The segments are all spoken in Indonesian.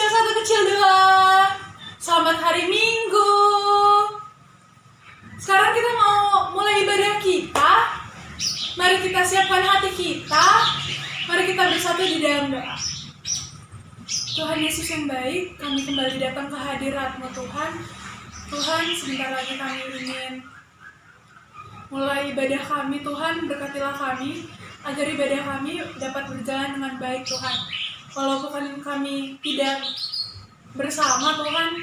satu kecil dua. Selamat hari Minggu. Sekarang kita mau mulai ibadah kita. Mari kita siapkan hati kita. Mari kita bersatu di dalam doa. Tuhan Yesus yang baik, kami kembali datang ke hadirat-Mu Tuhan. Tuhan, sebentar lagi kami ingin mulai ibadah kami. Tuhan, berkatilah kami agar ibadah kami dapat berjalan dengan baik Tuhan. Walaupun kami tidak bersama Tuhan,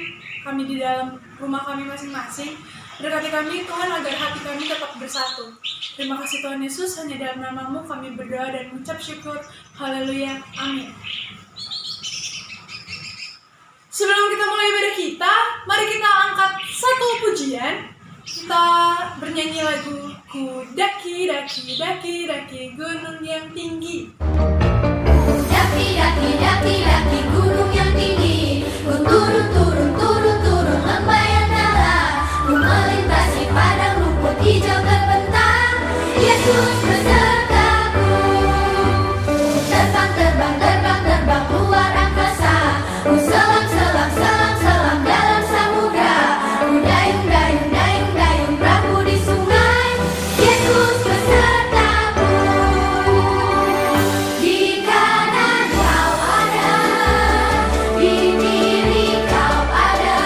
kami di dalam rumah kami masing-masing, berkati kami Tuhan agar hati kami tetap bersatu. Terima kasih Tuhan Yesus, hanya dalam nama-Mu kami berdoa dan mengucap syukur. Haleluya, amin. Sebelum kita mulai ibadah kita, mari kita angkat satu pujian. Kita bernyanyi lagu Ku daki, daki, daki, daki gunung yang tinggi. Daki, daki, daki, daki gunung yang tinggi. Ku turun, turun, turun, turun lembah yang dalam. Ku melintasi padang rumput hijau terbentang. Yesus besertaku. Terbang, terbang, terbang, terbang luar angkasa. Ku selam, selam, selam, selam dalam samudra. Ku dayung, dayung, dayung, dayung perahu di sungai. Yesus besertaku. Di kanan kau ada, di kiri kau ada,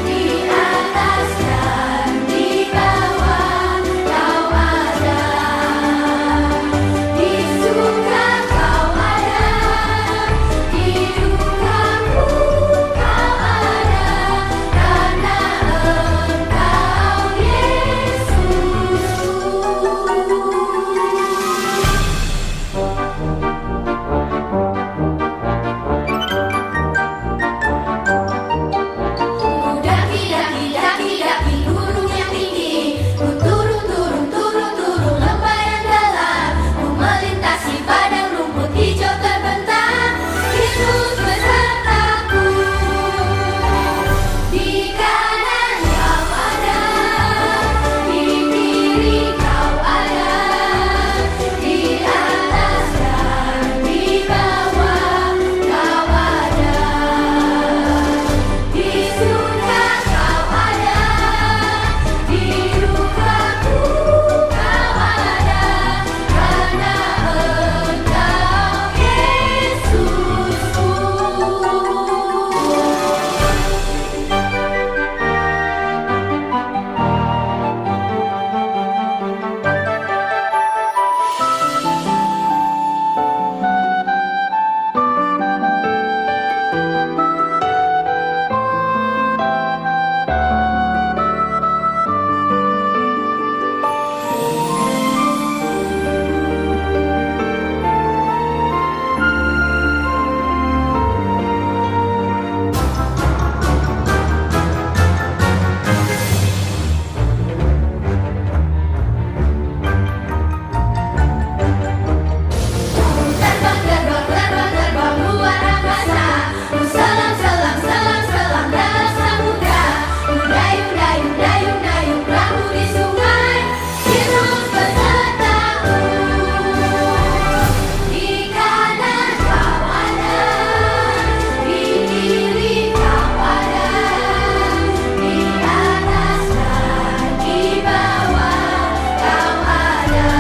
di atas dan di bawah kau ada, di suka kau ada, di dukaku kau ada, karena Engkau Yesus. Ku daki, daki, daki, daki gunung yang tinggi. Ku turun, turun, turun, turun lembah yang dalam. Ku melintasi padang rumput hijau terbentang. Yesus besertaku. Di kanan kau ada, di kiri kau ada, di atas dan di bawah kau ada. Di surga kau ada, di dukaku kau ada, karena Engkau Yesusku. Terbang, terbang, terbang, terbang luar angkasa. Ku selam, selam, selam, selam dalam samudra. Ku dayung, dayung, dayung, dayung perahu di sungai. Yesus besertaku. Di kanan kau ada, di kiri kau ada, di atas dan di bawah kau ada.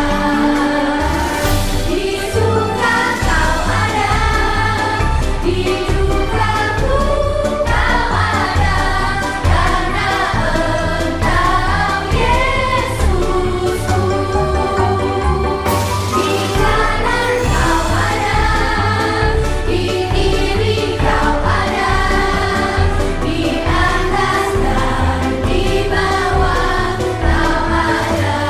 Di suka kau ada, di dukaku kau ada, karena Engkau Yesusku. Di kanan kau ada, di kiri kau ada, di atas dan di bawah kau ada.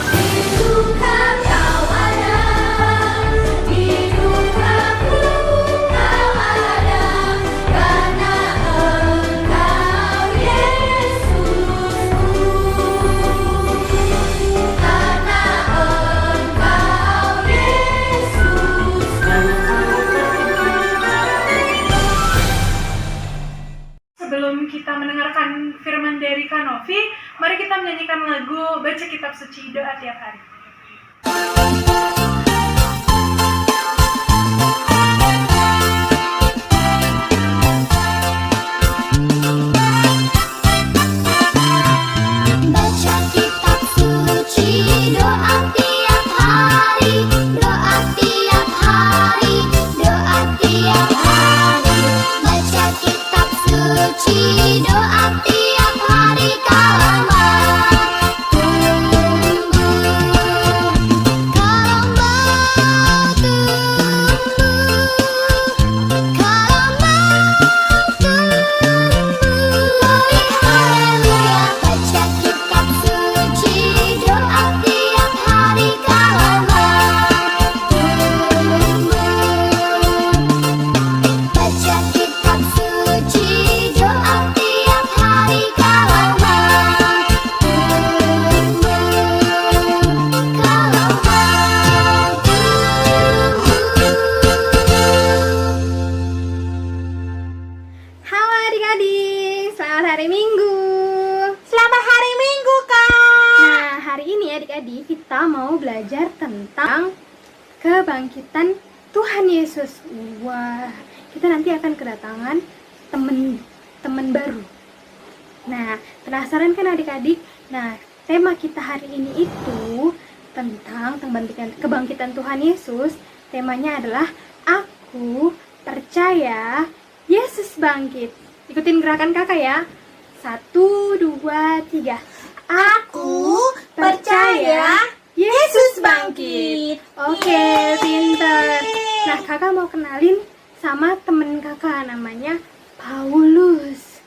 Di suka kau ada, di dukaku kau ada, karena Engkau Yesusku. Karena Engkau Yesusku. Sebelum kita mendengarkan firman dari Kanovi, mari kita menyanyikan lagu Baca Kitab Suci Doa Tiap Hari. suci, doa tiap hari kau lama tunggu. Kalau mau tunggu, kalau mau tunggu. Haleluya, baca kitab suci, doa tiap hari kau lama tunggu. Baca kitab suci, doa tiap hari kau lama tunggu. Kalau mau tunggu. Halo adik-adik, selamat hari Minggu. Selamat hari Minggu, Kak. Nah, hari ini adik-adik kita mau belajar tentang kebangkitan Tuhan Yesus. Wah, kita nanti akan kedatangan teman baru. Nah, penasaran kan adik-adik? Nah, tema kita hari ini itu tentang kebangkitan Tuhan Yesus. Temanya adalah Aku Percaya Yesus Bangkit. Ikutin gerakan kakak ya. 1, 2, 3. Aku percaya Yesus bangkit. Oke, pinter. Nah, kakak mau kenalin sama temen kakak, namanya Paulus.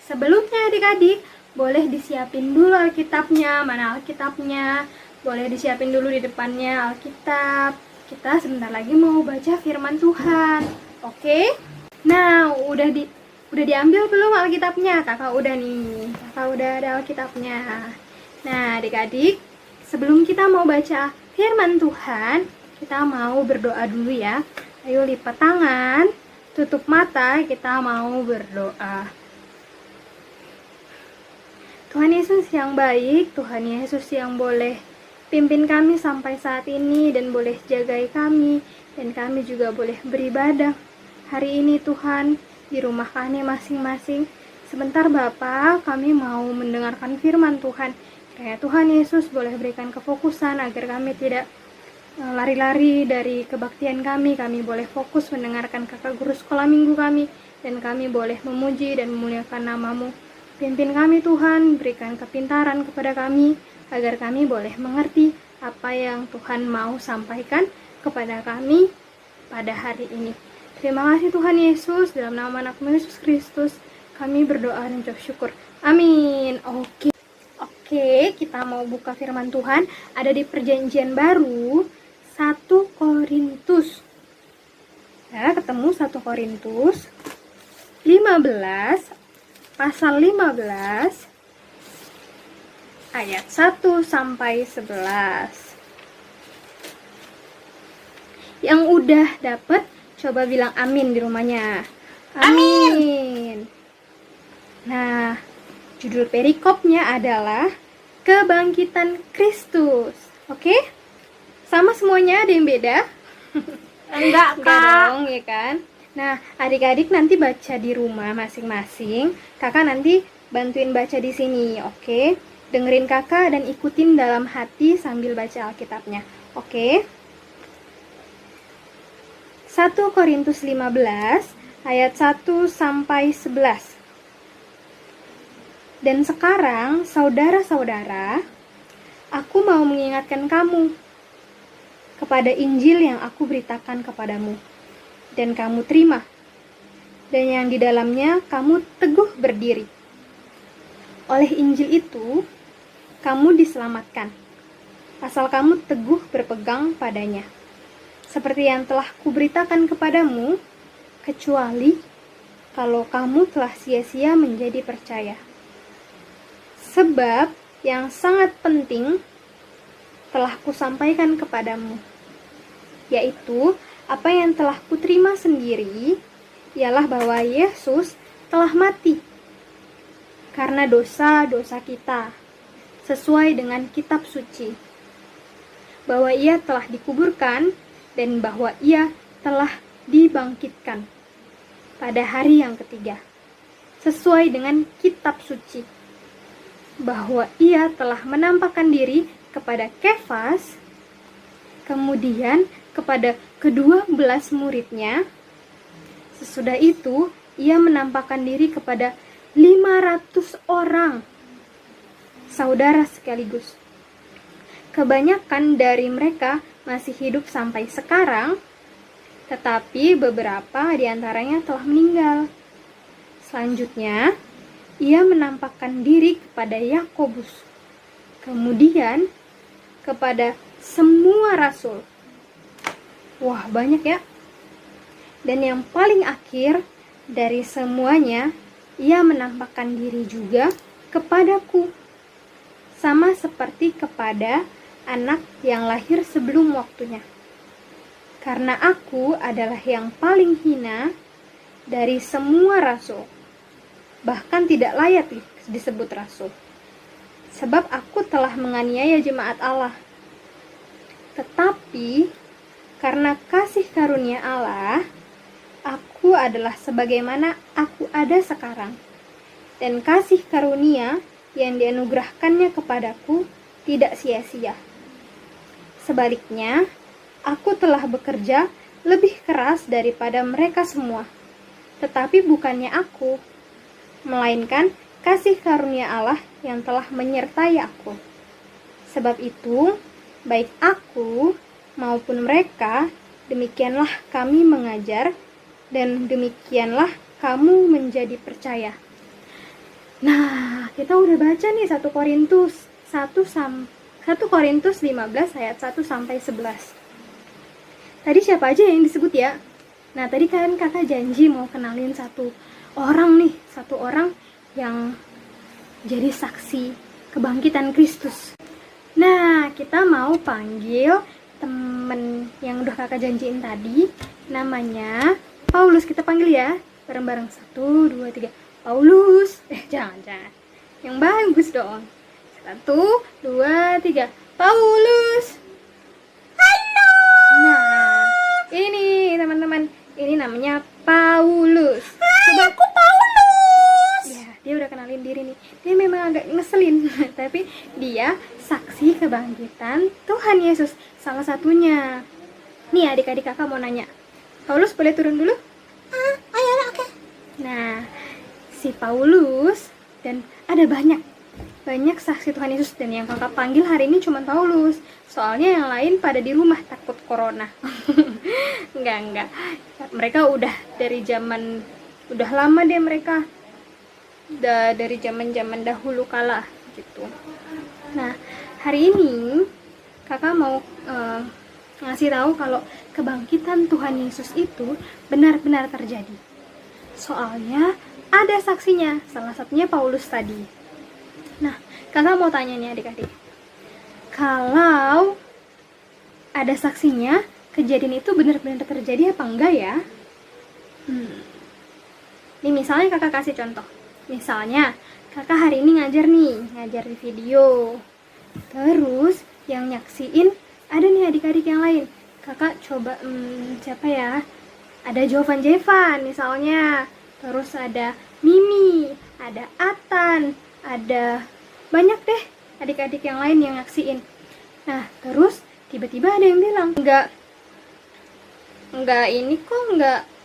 Sebelumnya adik-adik, boleh disiapin dulu Alkitabnya. Mana Alkitabnya? Boleh disiapin dulu di depannya Alkitab. Kita sebentar lagi mau baca firman Tuhan. Oke? Nah, udah diambil belum Alkitabnya? Kakak udah nih. Kakak udah ada Alkitabnya. Nah, adik-adik, sebelum kita mau baca firman Tuhan, kita mau berdoa dulu ya. Ayo lipat tangan, tutup mata, kita mau berdoa. Tuhan Yesus yang baik, Tuhan Yesus yang boleh pimpin kami sampai saat ini dan boleh jagai kami, dan kami juga boleh beribadah hari ini Tuhan di rumah kami masing-masing. Sebentar Bapa, kami mau mendengarkan firman Tuhan. Kayak Tuhan Yesus boleh berikan kefokusan agar kami tidak lari-lari dari kebaktian kami. Kami boleh fokus mendengarkan kakak guru sekolah minggu kami, dan kami boleh memuji dan memuliakan nama-Mu. Pimpin kami Tuhan, berikan kepintaran kepada kami, agar kami boleh mengerti apa yang Tuhan mau sampaikan kepada kami pada hari ini. Terima kasih Tuhan Yesus, dalam nama anak-Mu Yesus Kristus, kami berdoa dan ucap syukur. Amin. Oke, kita mau buka firman Tuhan, ada di perjanjian baru, 1 Korintus. Ya, ketemu 1 Korintus 15, pasal 15, ayat 1 sampai 11. Yang udah dapet, coba bilang amin di rumahnya. Amin. Nah, judul perikopnya adalah Kebangkitan Kristus. Oke? Sama semuanya, ada yang beda? Enggak, Enggak Kak. dong, ya kan? Nah, adik-adik nanti baca di rumah masing-masing. Kakak nanti bantuin baca di sini, oke? Dengerin kakak dan ikutin dalam hati sambil baca Alkitabnya. Oke? 1 Korintus 15 ayat 1 sampai 11. Dan sekarang, saudara-saudara, aku mau mengingatkan kamu kepada Injil yang aku beritakan kepadamu, dan kamu terima, dan yang di dalamnya kamu teguh berdiri. Oleh Injil itu, kamu diselamatkan, asal kamu teguh berpegang padanya. Seperti yang telah kuberitakan kepadamu, kecuali kalau kamu telah sia-sia menjadi percaya. Sebab yang sangat penting telah kusampaikan kepadamu, yaitu apa yang telah kuterima sendiri, ialah bahwa Yesus telah mati karena dosa-dosa kita, sesuai dengan kitab suci, bahwa ia telah dikuburkan, dan bahwa ia telah dibangkitkan pada hari yang ketiga, sesuai dengan kitab suci, bahwa ia telah menampakkan diri kepada Kefas, kemudian kepada ke-12 muridnya. Sesudah itu, ia menampakkan diri kepada 500 orang saudara sekaligus. Kebanyakan dari mereka masih hidup sampai sekarang, tetapi beberapa di antaranya telah meninggal. Selanjutnya, ia menampakkan diri kepada Yakobus, kemudian kepada semua rasul. Wah, banyak ya. Dan yang paling akhir dari semuanya, ia menampakkan diri juga kepadaku, sama seperti kepada anak yang lahir sebelum waktunya. Karena aku adalah yang paling hina dari semua rasul, bahkan tidak layak disebut rasul, sebab aku telah menganiaya jemaat Allah. Tetapi karena kasih karunia Allah, aku adalah sebagaimana aku ada sekarang, dan kasih karunia yang dianugerahkannya kepadaku tidak sia-sia. Sebaliknya, aku telah bekerja lebih keras daripada mereka semua. Tetapi bukannya aku, melainkan kasih karunia Allah yang telah menyertai aku. Sebab itu, baik aku maupun mereka, demikianlah kami mengajar, dan demikianlah kamu menjadi percaya. Nah, kita udah baca nih 1 Korintus 15 ayat 1 sampai 11. Tadi siapa aja yang disebut ya? Nah, tadi kan kakak janji mau kenalin satu orang yang jadi saksi kebangkitan Kristus. Nah, kita mau panggil temen yang udah kakak janjiin tadi, namanya Paulus. Kita panggil ya, bareng-bareng. 1, 2, 3. Paulus. Jangan. Yang bagus dong. 1, 2, 3. Paulus. Halo. Nah, ini teman-teman, ini namanya Paulus. Coba aku Paulus. Ya, dia udah kenalin diri nih. Dia memang agak ngeselin, tapi dia saksi kebangkitan Tuhan Yesus. Salah satunya. Nih adik-adik kakak mau nanya. Paulus boleh turun dulu? Ayo, oke. Nah, si Paulus, dan ada banyak saksi Tuhan Yesus, dan yang kakak panggil hari ini cuma Paulus. Soalnya yang lain pada di rumah takut corona. Enggak. Mereka udah lama deh mereka. Dari zaman dahulu kala gitu. Nah, hari ini kakak mau ngasih tahu kalau kebangkitan Tuhan Yesus itu benar-benar terjadi. Soalnya ada saksinya, salah satunya Paulus tadi. Nah, kakak mau tanya nih adik-adik, kalau ada saksinya, kejadian itu benar-benar terjadi apa enggak ya? Nih misalnya kakak kasih contoh. Misalnya kakak hari ini ngajar di video. Terus yang nyaksiin ada nih adik-adik yang lain. Kakak coba siapa ya? Ada Jovan misalnya. Terus ada Mimi, ada Atan, ada banyak deh adik-adik yang lain yang nyaksiin. Nah, terus tiba-tiba ada yang bilang, enggak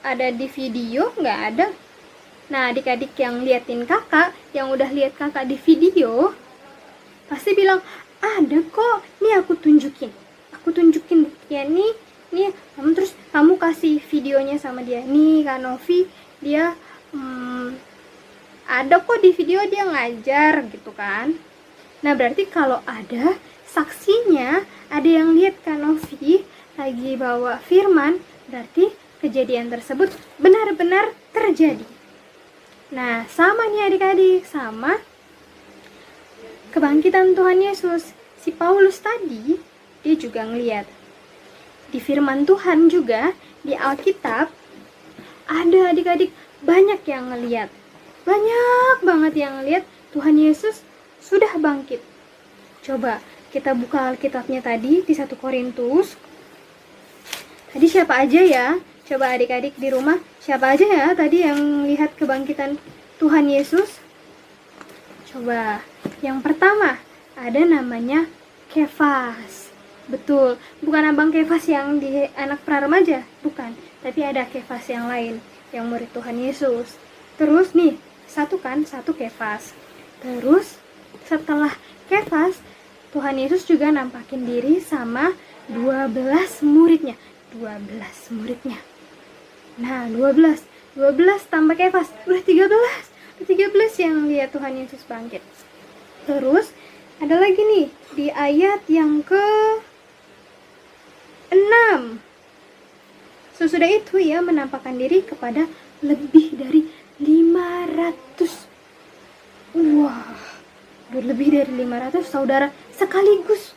ada di video, enggak ada. Nah, adik-adik yang liatin kakak, yang udah lihat kakak di video, pasti bilang, ada kok, nih aku tunjukin buktinya nih, terus kamu kasih videonya sama dia. Nih Kak Novi, dia ada kok di video dia ngajar gitu kan. Nah, berarti kalau ada saksinya, ada yang lihat Kak Novi lagi bawa firman, berarti kejadian tersebut benar-benar terjadi. Nah, sama nih adik-adik, sama kebangkitan Tuhan Yesus. Si Paulus tadi, dia juga ngeliat di firman Tuhan juga, di Alkitab, ada adik-adik banyak yang ngeliat. Banyak banget yang ngeliat Tuhan Yesus sudah bangkit. Coba kita buka Alkitabnya tadi di 1 Korintus. Tadi siapa aja ya? Coba adik-adik di rumah, siapa aja ya tadi yang lihat kebangkitan Tuhan Yesus? Coba, yang pertama ada namanya Kefas. Betul, bukan abang Kefas yang di anak pra-remaja, bukan. Tapi ada Kefas yang lain, yang murid Tuhan Yesus. Terus nih, satu kan, satu Kefas. Terus setelah Kefas, Tuhan Yesus juga nampakin diri sama 12 muridnya. 12 muridnya. Nah, 12 tambah Kefas, udah 13. Udah 13 yang lihat Tuhan Yesus bangkit. Terus ada lagi nih di ayat yang ke-6. Sesudah itu ia menampakkan diri kepada lebih dari 500. Wah, udah lebih dari 500 saudara sekaligus.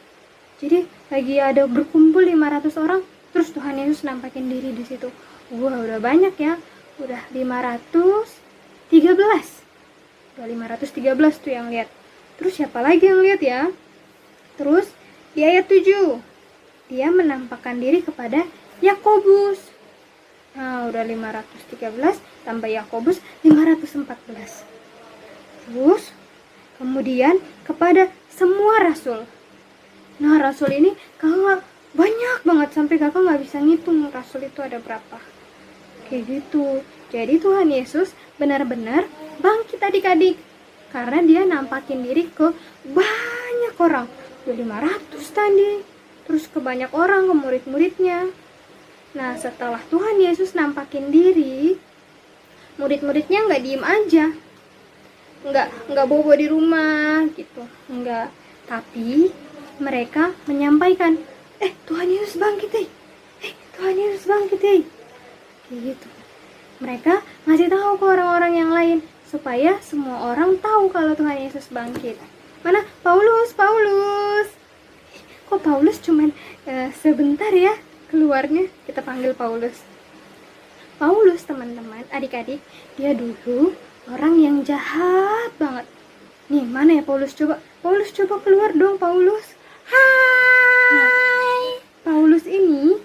Jadi lagi ada berkumpul 500 orang, terus Tuhan Yesus nampakin diri di situ. Wah, udah banyak ya. Udah 513. Udah 513 tuh yang lihat. Terus siapa lagi yang lihat ya? Terus di ayat 7, dia menampakkan diri kepada Yakobus. Nah, udah 513 tambah Yakobus 514. Terus kemudian kepada semua rasul. Nah, rasul ini kakak banyak banget sampai kakak nggak bisa ngitung rasul itu ada berapa. Kayak gitu. Jadi Tuhan Yesus benar-benar bangkit adik-adik. Karena dia nampakin diri ke banyak orang. Udah 500 tadi. Terus ke banyak orang, ke murid-muridnya. Nah, setelah Tuhan Yesus nampakin diri, murid-muridnya nggak diem aja. Nggak bobo di rumah gitu. Nggak. Tapi mereka menyampaikan, Tuhan Yesus bangkit Tuhan Yesus bangkit kayak gitu. Mereka ngasih tahu ke orang-orang yang lain supaya semua orang tahu kalau Tuhan Yesus bangkit. Mana Paulus? Kok Paulus cuman sebentar ya keluarnya? Kita panggil Paulus. Paulus, teman-teman, adik-adik, dia dulu orang yang jahat banget. Nih, mana ya Paulus? Coba keluar dong, Paulus. Hai. Nah, Paulus ini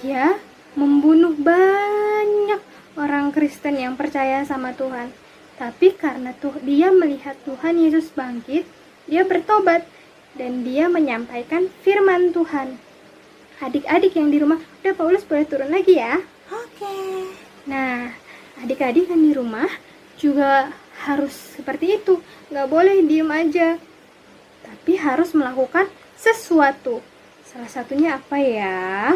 dia membunuh banyak orang Kristen yang percaya sama Tuhan. Tapi karena dia melihat Tuhan Yesus bangkit, dia bertobat dan dia menyampaikan firman Tuhan. Adik-adik yang di rumah, udah Paulus boleh turun lagi ya? Oke. Nah, adik-adik yang di rumah juga harus seperti itu. Nggak boleh diem aja. Tapi harus melakukan sesuatu. Salah satunya apa ya?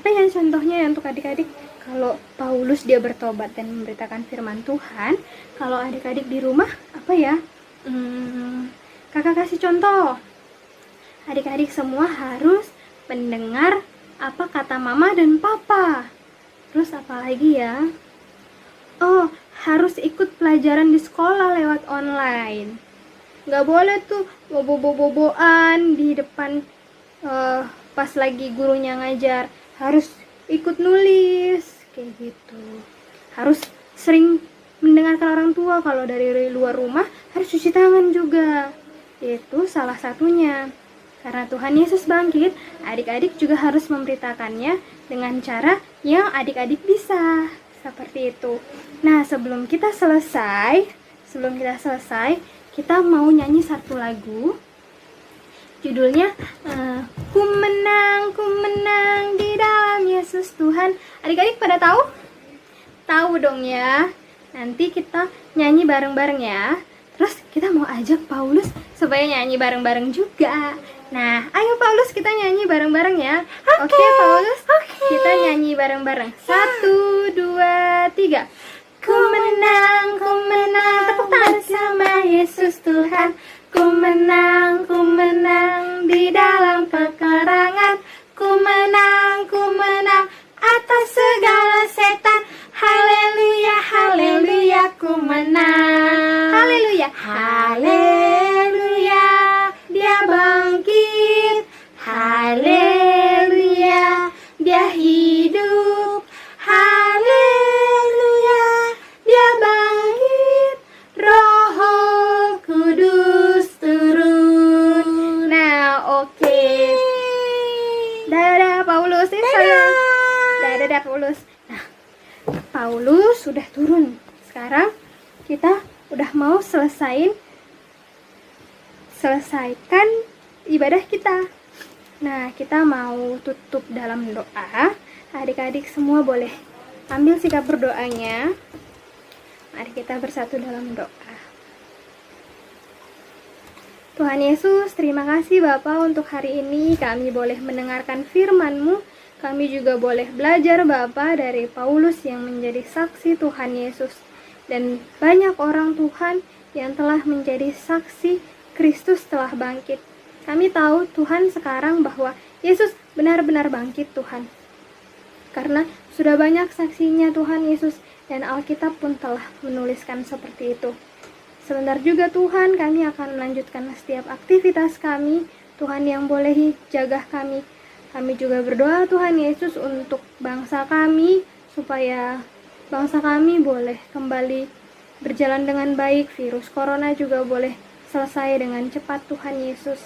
Apa yang contohnya ya untuk adik-adik? Kalau Paulus dia bertobat dan memberitakan firman Tuhan, kalau adik-adik di rumah apa ya? Kakak kasih contoh. Adik-adik semua harus mendengar apa kata mama dan papa. Terus apa lagi ya? Oh, harus ikut pelajaran di sekolah lewat online. Nggak boleh tuh bobo-boboan di depan pas lagi gurunya ngajar. Harus ikut nulis kayak gitu. Harus sering mendengarkan orang tua. Kalau dari luar rumah harus cuci tangan juga. Itu salah satunya. Karena Tuhan Yesus bangkit, adik-adik juga harus memberitakannya dengan cara yang adik-adik bisa. Seperti itu. Nah, sebelum kita selesai, kita mau nyanyi satu lagu. Judulnya Ku menang di dalam Yesus Tuhan. Adik-adik pada tahu? Tahu dong ya. Nanti kita nyanyi bareng-bareng ya. Terus kita mau ajak Paulus supaya nyanyi bareng-bareng juga. Nah, ayo Paulus kita nyanyi bareng-bareng ya. Oke, Paulus. Kita nyanyi bareng-bareng. 1, 2, 3. Ku menang tepuk tangan bersama Yesus Tuhan. Ku menang di dalam peperangan. Ku menang atas segala setan. Haleluya, haleluya, ku menang. Haleluya, haleluya, dia bangkit. Haleluya, dia hidup. Haleluya, dia bangkit. Roh Kudus turun. Nah, oke. Dadah Paulus. Dadah Paulus. Nah, Paulus sudah turun. Sekarang kita udah mau selesaikan ibadah kita. Nah, kita mau tutup dalam doa. Adik-adik semua boleh ambil sikap berdoanya. Mari kita bersatu dalam doa. Tuhan Yesus, terima kasih Bapa untuk hari ini kami boleh mendengarkan firman-Mu. Kami juga boleh belajar Bapa dari Paulus yang menjadi saksi Tuhan Yesus. Dan banyak orang Tuhan yang telah menjadi saksi Kristus telah bangkit. Kami tahu Tuhan sekarang bahwa Yesus benar-benar bangkit Tuhan. Karena sudah banyak saksinya Tuhan Yesus dan Alkitab pun telah menuliskan seperti itu. Sebentar juga Tuhan, kami akan melanjutkan setiap aktivitas kami. Tuhan yang boleh jaga kami. Kami juga berdoa Tuhan Yesus untuk bangsa kami, supaya bangsa kami boleh kembali berjalan dengan baik. Virus corona juga boleh selesai dengan cepat Tuhan Yesus.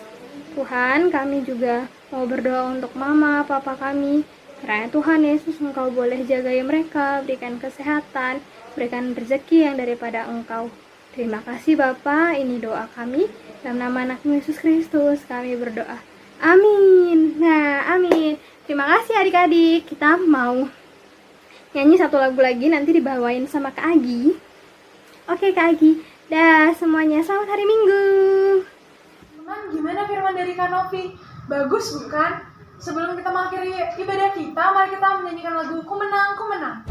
Tuhan, kami juga mau berdoa untuk mama, papa kami. Kiranya Tuhan Yesus Engkau boleh jagai mereka, berikan kesehatan, berikan rezeki yang daripada Engkau. Terima kasih Bapa, ini doa kami. Dalam nama anak Yesus Kristus kami berdoa. Amin. Nah, amin. Terima kasih adik-adik. Kita mau nyanyi satu lagu lagi, nanti dibawain sama Kak Agi. Oke Kak Agi. Dah semuanya, selamat hari Minggu. Teman, gimana firman dari Kak Novi? Bagus bukan? Sebelum kita mengakhiri ibadah kita, mari kita menyanyikan lagu Ku Menang, Ku Menang.